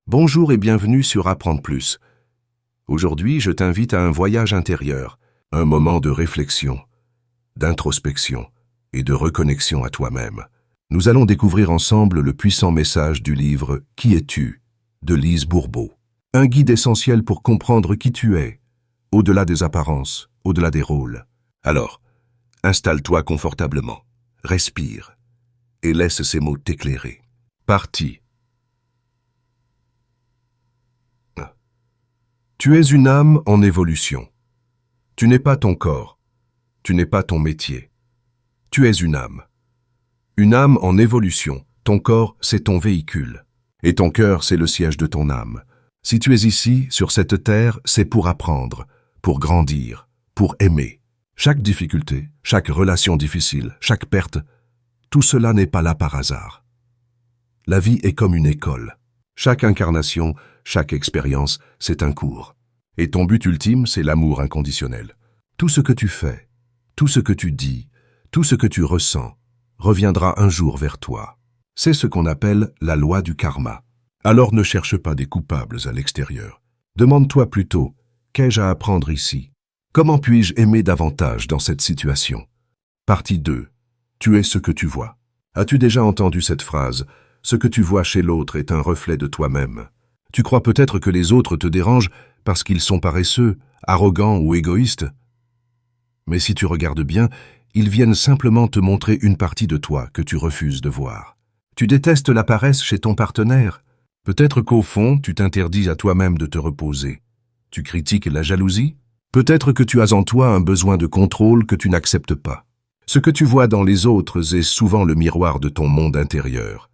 Bonjour et bienvenue sur Apprendre Plus. Aujourd'hui, je t'invite à un voyage intérieur, un moment de réflexion, d'introspection et de reconnexion à toi-même. Nous allons découvrir ensemble le puissant message du livre « Qui es-tu » de Lise Bourbeau. Un guide essentiel pour comprendre qui tu es, au-delà des apparences, au-delà des rôles. Alors, installe-toi confortablement, respire et laisse ces mots t'éclairer. Parti. Tu es une âme en évolution. Tu n'es pas ton corps. Tu n'es pas ton métier. Tu es une âme. Une âme en évolution. Ton corps, c'est ton véhicule. Et ton cœur, c'est le siège de ton âme. Si tu es ici, sur cette terre, c'est pour apprendre, pour grandir, pour aimer. Chaque difficulté, chaque relation difficile, chaque perte, tout cela n'est pas là par hasard. La vie est comme une école. Chaque incarnation, chaque expérience, c'est un cours. Et ton but ultime, c'est l'amour inconditionnel. Tout ce que tu fais, tout ce que tu dis, tout ce que tu ressens, reviendra un jour vers toi. C'est ce qu'on appelle la loi du karma. Alors ne cherche pas des coupables à l'extérieur. Demande-toi plutôt, qu'ai-je à apprendre ici? Comment puis-je aimer davantage dans cette situation? Partie 2. Tu es ce que tu vois. As-tu déjà entendu cette phrase? Ce que tu vois chez l'autre est un reflet de toi-même. Tu crois peut-être que les autres te dérangent parce qu'ils sont paresseux, arrogants ou égoïstes. Mais si tu regardes bien, ils viennent simplement te montrer une partie de toi que tu refuses de voir. Tu détestes la paresse chez ton partenaire. Peut-être qu'au fond, tu t'interdis à toi-même de te reposer. Tu critiques la jalousie. Peut-être que tu as en toi un besoin de contrôle que tu n'acceptes pas. Ce que tu vois dans les autres est souvent le miroir de ton monde intérieur.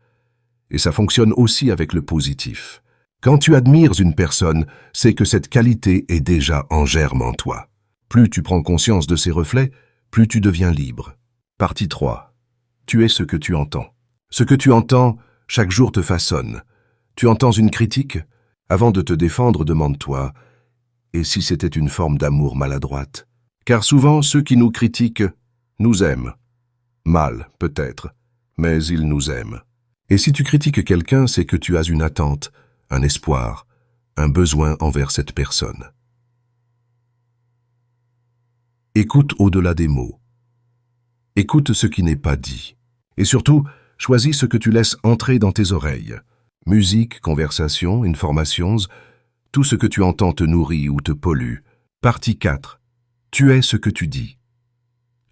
Et ça fonctionne aussi avec le positif. Quand tu admires une personne, c'est que cette qualité est déjà en germe en toi. Plus tu prends conscience de ces reflets, plus tu deviens libre. Partie 3. Tu es ce que tu entends. Ce que tu entends, chaque jour te façonne. Tu entends une critique? Avant de te défendre, demande-toi, et si c'était une forme d'amour maladroite? Car souvent, ceux qui nous critiquent nous aiment. Mal, peut-être, mais ils nous aiment. Et si tu critiques quelqu'un, c'est que tu as une attente, un espoir, un besoin envers cette personne. Écoute au-delà des mots. Écoute ce qui n'est pas dit. Et surtout, choisis ce que tu laisses entrer dans tes oreilles. Musique, conversation, informations, tout ce que tu entends te nourrit ou te pollue. Partie 4. Tu es ce que tu dis.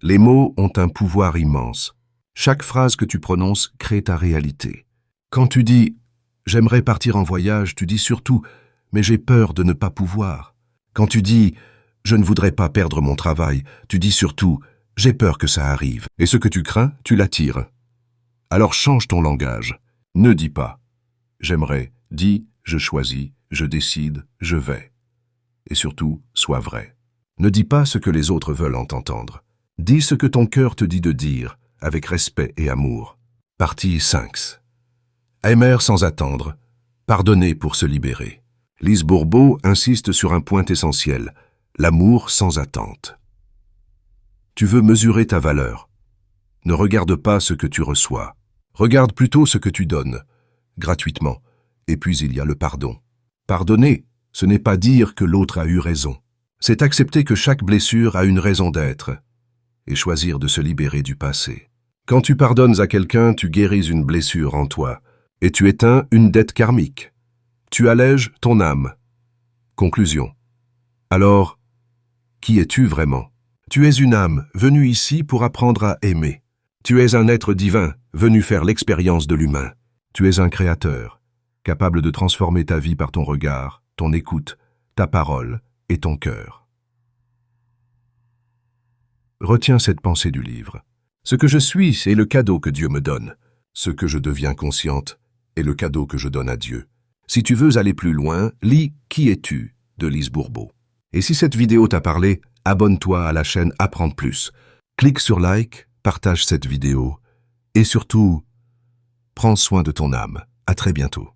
Les mots ont un pouvoir immense. Chaque phrase que tu prononces crée ta réalité. Quand tu dis « j'aimerais partir en voyage », tu dis surtout « mais j'ai peur de ne pas pouvoir ». Quand tu dis « je ne voudrais pas perdre mon travail », tu dis surtout « j'ai peur que ça arrive ». Et ce que tu crains, tu l'attires. Alors change ton langage. Ne dis pas « j'aimerais », dis « je choisis, je décide, je vais ». Et surtout, sois vrai. Ne dis pas ce que les autres veulent entendre. Dis ce que ton cœur te dit de dire, avec respect et amour. Partie 5. Aimer sans attendre, pardonner pour se libérer. Lise Bourbeau insiste sur un point essentiel, l'amour sans attente. Tu veux mesurer ta valeur. Ne regarde pas ce que tu reçois. Regarde plutôt ce que tu donnes, gratuitement. Et puis il y a le pardon. Pardonner, ce n'est pas dire que l'autre a eu raison. C'est accepter que chaque blessure a une raison d'être et choisir de se libérer du passé. Quand tu pardonnes à quelqu'un, tu guéris une blessure en toi et tu éteins une dette karmique. Tu allèges ton âme. Conclusion. Alors, qui es-tu vraiment? Tu es une âme venue ici pour apprendre à aimer. Tu es un être divin venu faire l'expérience de l'humain. Tu es un créateur, capable de transformer ta vie par ton regard, ton écoute, ta parole et ton cœur. Retiens cette pensée du livre. Ce que je suis, c'est le cadeau que Dieu me donne. Ce que je deviens consciente est le cadeau que je donne à Dieu. Si tu veux aller plus loin, lis « Qui es-tu » de Lise Bourbeau. Et si cette vidéo t'a parlé, abonne-toi à la chaîne Apprendre Plus. Clique sur like, partage cette vidéo et surtout, prends soin de ton âme. À très bientôt.